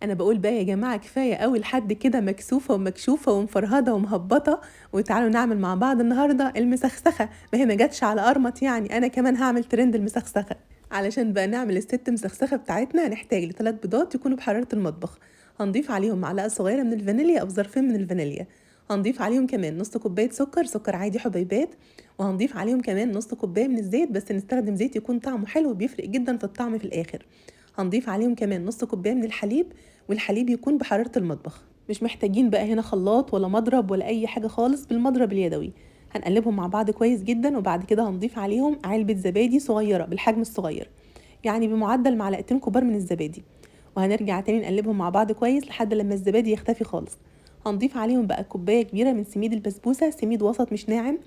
انا بقول بقى يا جماعه كفايه قوي لحد كده مكسوفه ومكشوفه ومفرهده ومهبطه، وتعالوا نعمل مع بعض النهارده المسخسخه. ما هي ما جاتش على قرمط يعني، انا كمان هعمل ترند المسخسخه. علشان بقى نعمل الست مسخسخه بتاعتنا هنحتاج لثلاث بيضات يكونوا بحراره المطبخ. هنضيف عليهم معلقه صغيره من الفانيليا او ظرفين من الفانيليا. هنضيف عليهم كمان نص كوبايه سكر عادي حبيبات. وهنضيف عليهم كمان نص كوبايه من الزيت، بس نستخدم زيت يكون طعمه حلو، بيفرق جدا في الطعم في الاخر. هنضيف عليهم كمان نص كوبايه من الحليب، والحليب يكون بحرارة المطبخ. مش محتاجين بقى هنا خلاط ولا مضرب ولا أي حاجة خالص، بالمضرب اليدوي. هنقلبهم مع بعض كويس جدا، وبعد كده هنضيف عليهم علبة زبادي صغيرة بالحجم الصغير، يعني بمعدل معلقتين كبار من الزبادي. وهنرجع تاني نقلبهم مع بعض كويس لحد لما الزبادي يختفي خالص. هنضيف عليهم بقى كوباية كبيرة من سميد البسبوسة، سميد وسط مش ناعم.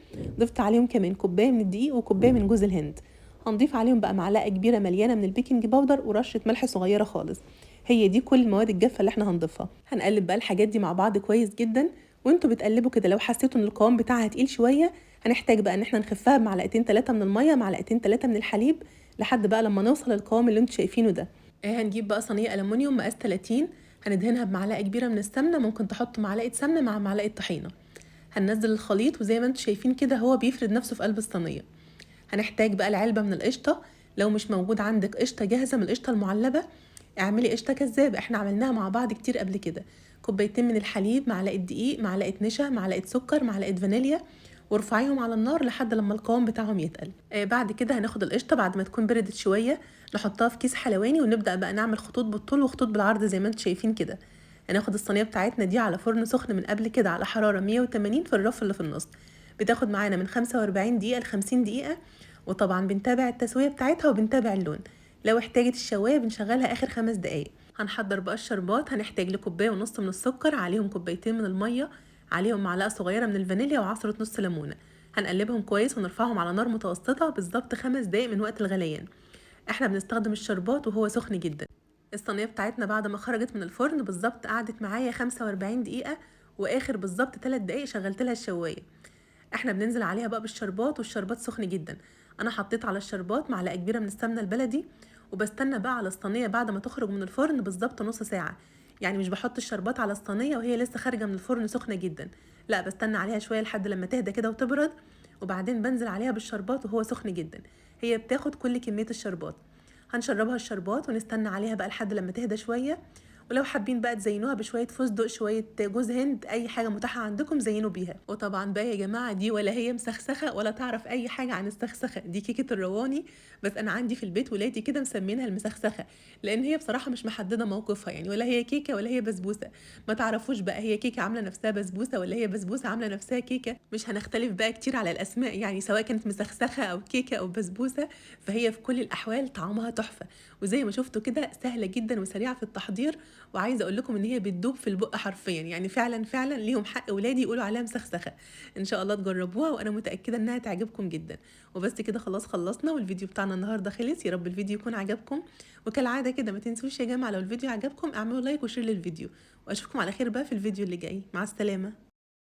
ضفت عليهم كمان كوباية من الدقيق وكوباية من جوز الهند. هنضيف عليهم بقى معلقة كبيرة مليانة من البيكنج باودر ورشة ملح صغيرة خالص. هي دي كل المواد الجافة اللي احنا هنضيفها. هنقلب بقى الحاجات دي مع بعض كويس جدا. وانتوا بتقلبوا كده لو حسيتوا ان القوام بتاعها تقيل شوية، هنحتاج بقى ان احنا نخفها بمعلقتين 3 من المية، معلقتين 3 من الحليب، لحد بقى لما نوصل للقوام اللي انتوا شايفينه ده. هنجيب بقى صينية ألمونيوم مقاس 30، هندهنها بمعلقة كبيرة من السمنة، ممكن تحطوا معلقة سمنة مع معلقة طحينة. هننزل الخليط وزي ما انتوا شايفين كده هو بيفرد نفسه في قلب الصينية. هنحتاج بقى العلبة من القشطة. لو مش موجود عندك قشطة جاهزة من القشطة المعلبة، اعملي قشطة كذاب، احنا عملناها مع بعض كتير قبل كده. كوبايتين من الحليب، معلقة دقيق، معلقة نشا، معلقة سكر، معلقة فانيليا، وارفعيهم على النار لحد لما القوام بتاعهم يتقل. بعد كده هناخد القشطة بعد ما تكون بردت شوية، نحطها في كيس حلواني ونبدأ بقى نعمل خطوط بالطول وخطوط بالعرض زي ما انتوا شايفين كده. هناخد الصينية بتاعتنا دي على فرن سخن من قبل كده على حرارة 180 في الرف اللي في النص. بتاخد معانا من 45 دقيقة ل 50 دقيقة، وطبعا بنتابع التسوية بتاعتها وبنتابع اللون. لو احتاجت الشواية بنشغلها آخر 5 دقايق. هنحضر بقى الشربات. هنحتاج لكوباية ونص من السكر، عليهم كوبايتين من المية، عليهم معلقة صغيرة من الفانيليا وعصرة نص ليمونة. هنقلبهم كويس ونرفعهم على نار متوسطة بالظبط 5 دقايق من وقت الغليان. احنا بنستخدم الشربات وهو سخن جدا. الصينية بتاعتنا بعد ما خرجت من الفرن بالظبط قعدت معايا 45 دقيقة، واخر بالظبط 3 دقايق شغلت لها الشواية. احنا بننزل عليها بقى بالشربات، والشربات سخن جدا. انا حطيت على الشربات معلقة كبيرة من السمنة البلدي، وبستنى بقى على الصينية بعد ما تخرج من الفرن بالظبط نص ساعة. يعني مش بحط الشربات على الصينية وهي لسه خارجة من الفرن سخنة جدا، لا بستنى عليها شوية لحد لما تهدى كده وتبرد، وبعدين بنزل عليها بالشربات وهو سخن جدا. هي بتاخد كل كمية الشربات. هنشربها الشربات ونستنى عليها بقى لحد لما تهدى شوية. ولو حابين بقى تزينوها بشوية فستق، شوية جوز هند، أي حاجة متاحة عندكم زينوا بيها. وطبعا بقى يا جماعة دي ولا هي مسخسخة ولا تعرف أي حاجة عن السخسخة، دي كيكة الرواني. بس أنا عندي في البيت ولادي كده مسمينها المسخسخة، لأن هي بصراحة مش محددة موقفها يعني، ولا هي كيكة ولا هي بسبوسة. ما تعرفوش بقى هي كيكة عاملة نفسها بسبوسة ولا هي بسبوسة عاملة نفسها كيكة. مش هنختلف بقى كتير على الأسماء يعني، سواء كانت مسخسخة أو كيكة أو بسبوسة، فهي في كل الأحوال طعمها تحفة. وزي ما شفتوا كده سهلة جدا وسريعة في التحضير. وعايزة اقول لكم ان هي بتدوب في البق حرفيا، يعني فعلا فعلا ليهم حق ولادي يقولوا عليها مسخسخة. ان شاء الله تجربوها وانا متأكدة انها تعجبكم جدا. وبس كده خلاص خلصنا، والفيديو بتاعنا النهاردة خلص. يا رب الفيديو يكون عجبكم، وكالعادة كده ما تنسوش يا جماعة لو الفيديو عجبكم اعملوا لايك وشير للفيديو. واشوفكم على خير بقى في الفيديو اللي جاي. مع السلامة.